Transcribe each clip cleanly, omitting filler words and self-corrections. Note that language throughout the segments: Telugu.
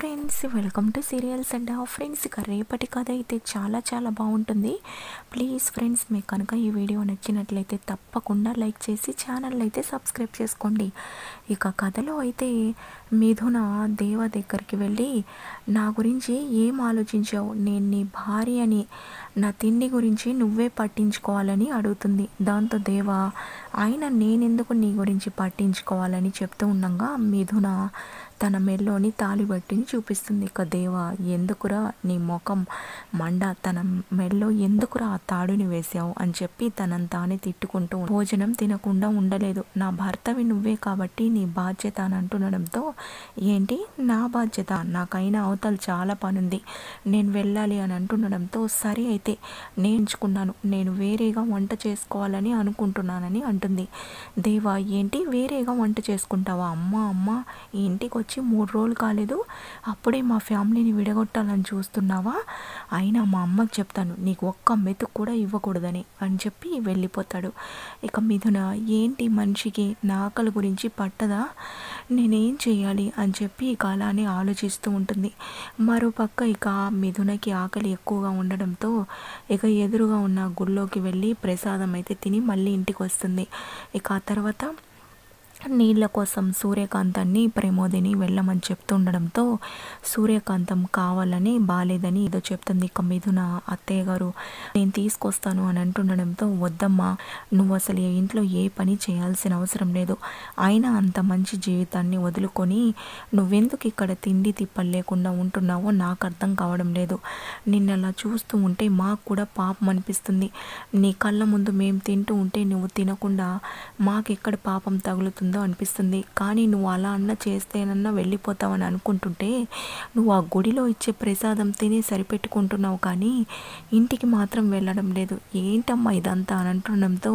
Friends, welcome to serials and friends, ఇక రేపటి కథ అయితే చాలా చాలా బాగుంటుంది. ప్లీజ్ ఫ్రెండ్స్, మీకు కనుక ఈ వీడియో నచ్చినట్లయితే తప్పకుండా లైక్ చేసి ఛానల్ అయితే సబ్స్క్రైబ్ చేసుకోండి. ఇక కథలో అయితే మిథున దేవ దగ్గరికి వెళ్ళి, నా గురించి ఏం ఆలోచించావు, నేను నీ భార్యని, నా తిండి గురించి నువ్వే పట్టించుకోవాలని అడుగుతుంది. దాంతో దేవ, అయినా నేనెందుకు నీ గురించి పట్టించుకోవాలని చెప్తూ ఉండగా మిథున తన మెల్లోని తాళిబట్టిని చూపిస్తుంది. ఇక దేవ, ఎందుకురా నీ ముఖం మండ, తన మెల్లో ఎందుకురా ఆ తాడుని వేసావు అని చెప్పి తనని తానే తిట్టుకుంటూ, భోజనం తినకుండా ఉండలేదు, నా భర్తవి నువ్వే కాబట్టి నీ బాధ్యత అని అంటుండడంతో, ఏంటి నా బాధ్యత, నాకైనా అవతల చాలా పనుంది, నేను వెళ్ళాలి అని అంటుండడంతో, సరే అయితే నేర్చుకున్నాను, నేను వేరేగా వంట చేసుకోవాలని అనుకుంటున్నానని అంటుంది. దేవా, ఏంటి వేరేగా వంట చేసుకుంటావా, అమ్మ ఈ ఇంటికి వచ్చి 3 రోజులు కాలేదు, అప్పుడే మా ఫ్యామిలీని విడగొట్టాలని చూస్తున్నావా, అయినా మా అమ్మకి చెప్తాను నీకు ఒక్క మెతుకు కూడా ఇవ్వకూడదని అని చెప్పి వెళ్ళిపోతాడు. ఇక మిథున, ఏంటి మనిషికి నా ఆకలి గురించి పట్టదా, నేనేం చేయాలి అని చెప్పి ఇక అలానే ఆలోచిస్తూ ఉంటుంది. మరోపక్క ఇక మిథునకి ఆకలి ఎక్కువగా ఉండడంతో ఇక ఎదురుగా ఉన్న గుళ్ళోకి వెళ్ళి ప్రసాదం అయితే తిని మళ్ళీ ఇంటికి వస్తుంది. ఇక ఆ తర్వాత నీళ్ళ కోసం సూర్యకాంతాన్ని ప్రమోదిని వెళ్ళమని చెప్తుండడంతో సూర్యకాంతం కావాలని బాలేదని ఏదో చెప్తుంది. ఇక మిథున, అత్తయ్య గారు నేను తీసుకొస్తాను అని అంటుండడంతో, వద్దమ్మా, నువ్వు అసలు ఈ ఇంట్లో ఏ పని చేయాల్సిన అవసరం లేదు, అయినా అంత మంచి జీవితాన్ని వదులుకొని నువ్వెందుకు ఇక్కడ తిండి తిప్పలు లేకుండా ఉంటున్నావో నాకు అర్థం కావడం లేదు, నిన్నలా చూస్తూ ఉంటే మాకు కూడా పాపం అనిపిస్తుంది, నీ కళ్ళ ముందు మేము తింటూ ఉంటే నువ్వు తినకుండా మాకెక్కడ పాపం తగులుతుందో అనిపిస్తుంది, కానీ నువ్వు అలా అన్న చేస్తేనన్నా వెళ్ళిపోతావని అనుకుంటుంటే నువ్వు ఆ గుడిలో ఇచ్చే ప్రసాదం తిని సరిపెట్టుకుంటున్నావు, కానీ ఇంటికి మాత్రం వెళ్ళడం లేదు, ఏంటమ్మా ఇదంతా అని అంటుండడంతో,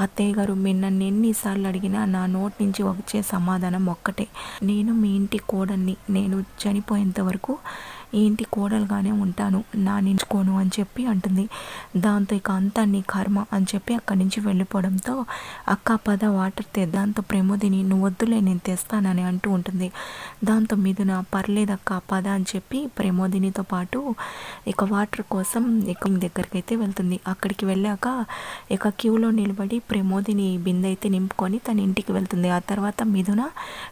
అత్తయ్య గారు మీరు నన్ను ఎన్నిసార్లు అడిగినా నా నోటి నుంచి వచ్చే సమాధానం ఒక్కటే, నేను మీ ఇంటి కోడల్ని, నేను చనిపోయేంత వరకు ఈ ఇంటి కోడలుగానే ఉంటాను, నా నించుకోను అని చెప్పి అంటుంది. దాంతో ఇక అంతా నీ కర్మ అని చెప్పి అక్కడి నుంచి వెళ్ళిపోవడంతో, అక్క పద వాటర్ దాంతో ప్రమోదిని, నువ్వు వద్దులే నేను తెస్తానని అంటూ ఉంటుంది. దాంతో మిథున, పర్లేదక్క పద అని చెప్పి ప్రమోదినితో పాటు ఇక వాటర్ కోసం ఇక దగ్గరికి అయితే వెళ్తుంది. అక్కడికి వెళ్ళాక ఇక క్యూలో నిలబడి ప్రమోదిని బిందె అయితే నింపుకొని తన ఇంటికి వెళ్తుంది. ఆ తర్వాత మిథున,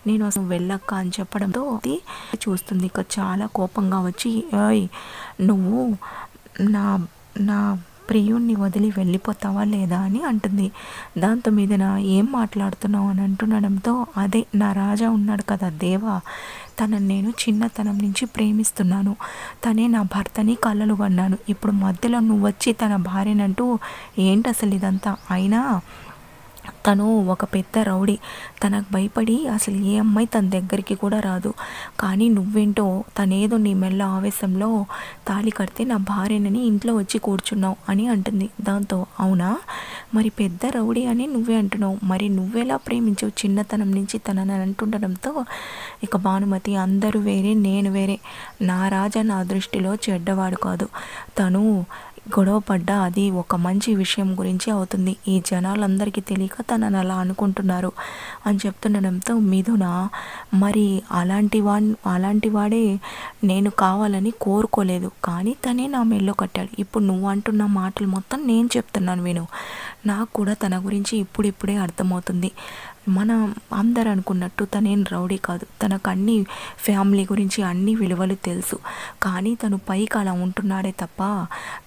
నేను అసలు వెళ్ళక్క అని చెప్పడంతో చూస్తుంది. ఇక చాలా కోపంగా వచ్చి, ఏయ్ నువ్వు నా నా ప్రియుణ్ణి వదిలి వెళ్ళిపోతావా లేదా అని అంటుంది. దాంతో మీదన, ఏం మాట్లాడుతున్నావు అని అంటుండడంతో, అదే నా రాజా ఉన్నాడు కదా దేవా, తనని నేను చిన్నతనం నుంచి ప్రేమిస్తున్నాను, తనే నా భర్తని కలలు కన్నాను, ఇప్పుడు మధ్యలో నువ్వు వచ్చి తన భార్యనంటూ ఏంటి అసలు ఇదంతా, అయినా తను ఒక పెద్ద రౌడీ, తనకు భయపడి అసలు ఏ అమ్మాయి తన దగ్గరికి కూడా రాదు, కానీ నువ్వేంటో తనేదో నీ మెల్ల ఆవేశంలో తాళి కడితే నా భార్యనని ఇంట్లో వచ్చి కూర్చున్నావు అని అంటుంది. దాంతో, అవునా, మరి పెద్ద రౌడీ అని నువ్వే అంటున్నావు, మరి నువ్వెలా ప్రేమించావు చిన్నతనం నుంచి తనని అంటుండడంతో ఇక భానుమతి, అందరూ వేరే నేను వేరే, నా రాజా నా దృష్టిలో చెడ్డవాడు కాదు, తను గొడవ పడ్డా అది ఒక మంచి విషయం గురించి అవుతుంది, ఈ జనాలందరికీ తెలియక తనని అలా అనుకుంటున్నారు అని చెప్తుండడంతో మిథున, మరి అలాంటి వాడే నేను కావాలని కోరుకోలేదు, కానీ తనే నా మెల్లో కట్టాడు, ఇప్పుడు నువ్వు అంటున్న మాటలు మొత్తం నేను చెప్తున్నాను విను, నాకు కూడా తన గురించి ఇప్పుడిప్పుడే అర్థమవుతుంది, మన అందరు అనుకున్నట్టు తనేం రౌడీ కాదు, తనకు అన్ని ఫ్యామిలీ గురించి అన్ని విలువలు తెలుసు, కానీ తను పైకి అలా ఉంటున్నాడే తప్ప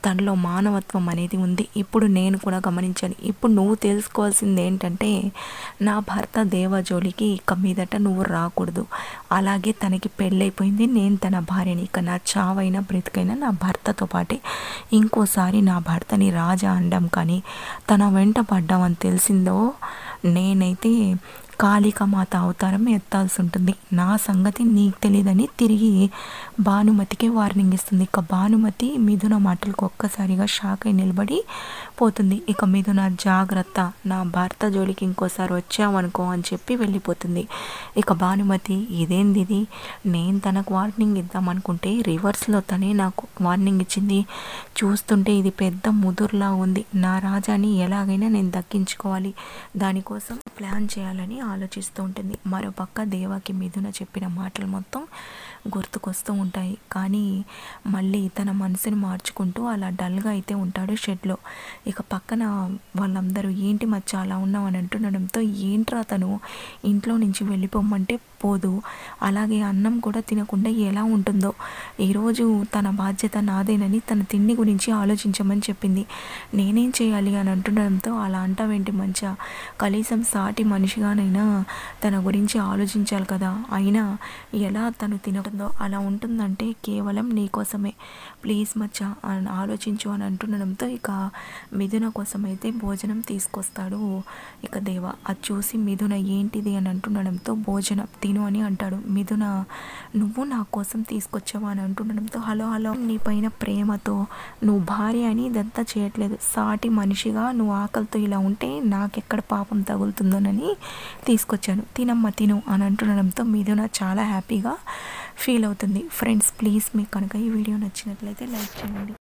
తనలో మానవత్వం అనేది ఉంది, ఇప్పుడు నేను కూడా గమనించాను, ఇప్పుడు నువ్వు తెలుసుకోవాల్సింది ఏంటంటే, నా భర్త దేవజోలికి ఇక మీదట నువ్వు రాకూడదు, అలాగే తనకి పెళ్ళైపోయింది, నేను తన భార్యని, ఇక నా చావైనా బ్రతికైనా నా భర్తతో పాటే, ఇంకోసారి నా భర్తని రాజా అనడం కానీ తన వెంట పడ్డామని తెలిసిందో నేనైతే కాళికామాత అవతారం ఎత్తాల్సి ఉంటుంది, నా సంగతి నీకు తెలియదని తిరిగి భానుమతికి వార్నింగ్ ఇస్తుంది. ఇక భానుమతి మిథున మాటలకు ఒక్కసారిగా షాక్ అయి నిలబడి పోతుంది. ఇక మిథున, జాగ్రత్త, నా భర్త జోలికి ఇంకోసారి వచ్చావనుకో అని చెప్పి వెళ్ళిపోతుంది. ఇక భానుమతి, ఇదేంది ఇది, నేను తనకు వార్నింగ్ ఇద్దామనుకుంటే రివర్స్లో తనే నాకు వార్నింగ్ ఇచ్చింది, చూస్తుంటే ఇది పెద్ద ముదురులా ఉంది, నా రాజాని ఎలాగైనా నేను దక్కించుకోవాలి, దానికోసం ప్లాన్ చేయాలని ఆలోచిస్తూ ఉంటుంది. మరోపక్క దేవాకి మిథున చెప్పిన మాటలు మొత్తం గుర్తుకొస్తూ ఉంటాయి. కానీ మళ్ళీ తన మనసుని మార్చుకుంటూ అలా డల్గా అయితే ఉంటాడు షెడ్లో. ఇక పక్కన వాళ్ళందరూ ఏంటి మచ్చ అలా ఉన్నావు అని అంటుండడంతో ఏంట్రా తను ఇంట్లో నుంచి వెళ్ళిపోమ్మంటే పోదు, అలాగే అన్నం కూడా తినకుండా ఎలా ఉంటుందో, ఈరోజు తన బాధ్యత నాదేనని తన తిండి గురించి ఆలోచించమని చెప్పింది. నేనేం చేయాలి అని అంటుండడంతో అలా అంటావేంటి మంచా, కనీసం సాటి మనిషిగానైనా తన గురించి ఆలోచించాలి కదా, అయినా ఎలా తను తినకుందో అలా ఉంటుందంటే కేవలం నీకోసమే, ప్లీజ్ మచ్చా అని ఆలోచించు అని అంటుండడంతో ఇక మిథున కోసం అయితే భోజనం తీసుకొస్తాడు ఇక దేవ. అది చూసి మిథున ఏంటిది అని అంటుండడంతో భోజనం తిను అని అంటాడు. మిథున నువ్వు నా కోసం తీసుకొచ్చావా అని అంటుండడంతో హలో హలో నీ పైన ప్రేమతో నువ్వు భార్య అని ఇదంతా చేయట్లేదు, సాటి మనిషిగా నువ్వు ఆకలితో ఇలా ఉంటే నాకెక్కడ పాపం తగులుతుందోనని తీసుకొచ్చాను, తినమ్మ తిను అని అంటుండడంతో మిథున చాలా హ్యాపీగా ఫీల్ అవుతుంది. ఫ్రెండ్స్ ప్లీజ్ మీకు కనుక ఈ వీడియో నచ్చినట్లయితే లైక్ చేయండి.